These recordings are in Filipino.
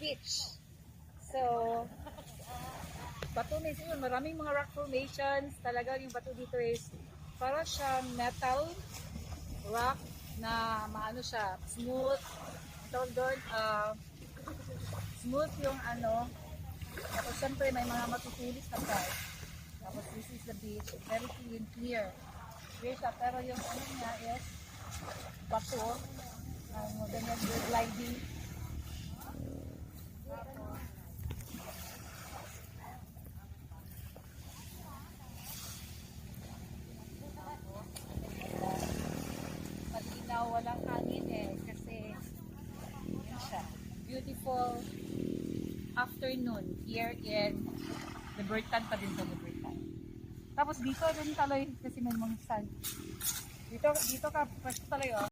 beach. So, bato na yun, maraming mga rock formations. Talaga yung bato dito is para siyang metal rock na maano siya, smooth. Tawag doon, smooth yung ano. Tapos syempre may mga matutulis na part. Tapos this is the beach, very clean, clear. Clear siya, pero yung ano niya is bato. Ganyan, gliding. Pag-ilaw, walang hangin kasi yun siya. Beautiful afternoon here in Libertad pa din sa Libertad. Tapos dito rin taloy kasi may mga sun. Dito ka, pwesto taloy oh.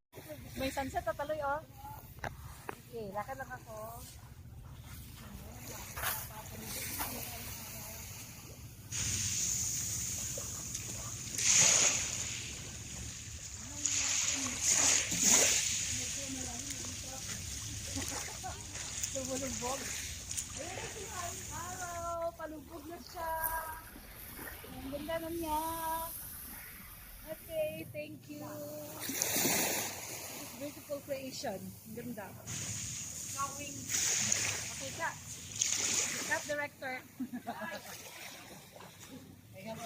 May sunset na taloy oh. Okay, lakad lang ako. Lumulubog. Araw, palubog na siya. Ang ganda na niya. Okay, thank you. This beautiful creation. Ang ganda. Drawing. Okay, cut. Cut director. Ayan,